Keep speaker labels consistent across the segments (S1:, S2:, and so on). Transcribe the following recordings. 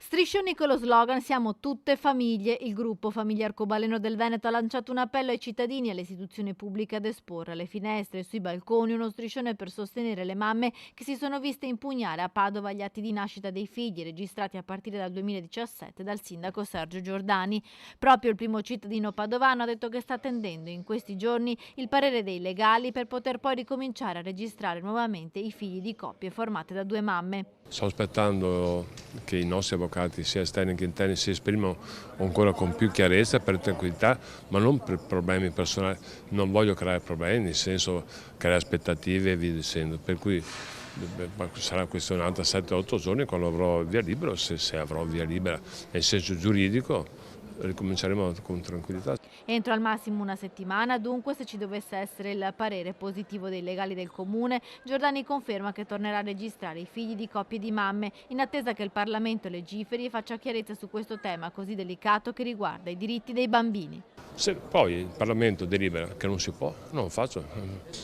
S1: Striscioni con lo slogan "Siamo tutte famiglie", il gruppo Famiglie Arcobaleno del Veneto ha lanciato un appello ai cittadini e alle istituzioni pubbliche ad esporre alle finestre e sui balconi uno striscione per sostenere le mamme che si sono viste impugnare a Padova gli atti di nascita dei figli registrati a partire dal 2017 dal sindaco Sergio Giordani. Proprio il primo cittadino padovano ha detto che sta attendendo in questi giorni il parere dei legali per poter poi ricominciare a registrare nuovamente i figli di coppie formate da due mamme.
S2: Sto aspettando che i nostri avvocati, sia esterni che interni, si esprimano ancora con più chiarezza, per tranquillità, ma non per problemi personali. Non voglio creare problemi, nel senso creare aspettative e via dicendo. Per cui sarà questionata 7-8 giorni quando avrò il via libero, se avrò via libera nel senso giuridico, ricominceremo con tranquillità.
S1: Entro al massimo una settimana, dunque, se ci dovesse essere il parere positivo dei legali del comune, Giordani conferma che tornerà a registrare i figli di coppie di mamme, in attesa che il Parlamento legiferi e faccia chiarezza su questo tema così delicato che riguarda i diritti dei bambini.
S2: Se poi il Parlamento delibera che non si può, non lo faccio.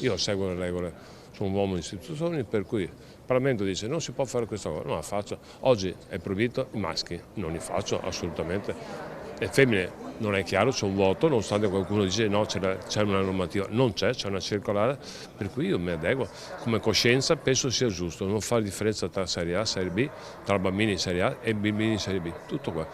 S2: Io seguo le regole, sono un uomo di istituzioni, per cui il Parlamento dice non si può fare questa cosa, non la faccio. Oggi è proibito i maschi, non li faccio assolutamente. Le femmine non è chiaro, c'è un voto, nonostante qualcuno dice no, c'è una normativa, non c'è una circolare, per cui io mi adeguo. Come coscienza penso sia giusto non fare differenza tra Serie A e Serie B, tra bambini di Serie A e bambini di Serie B, tutto qua.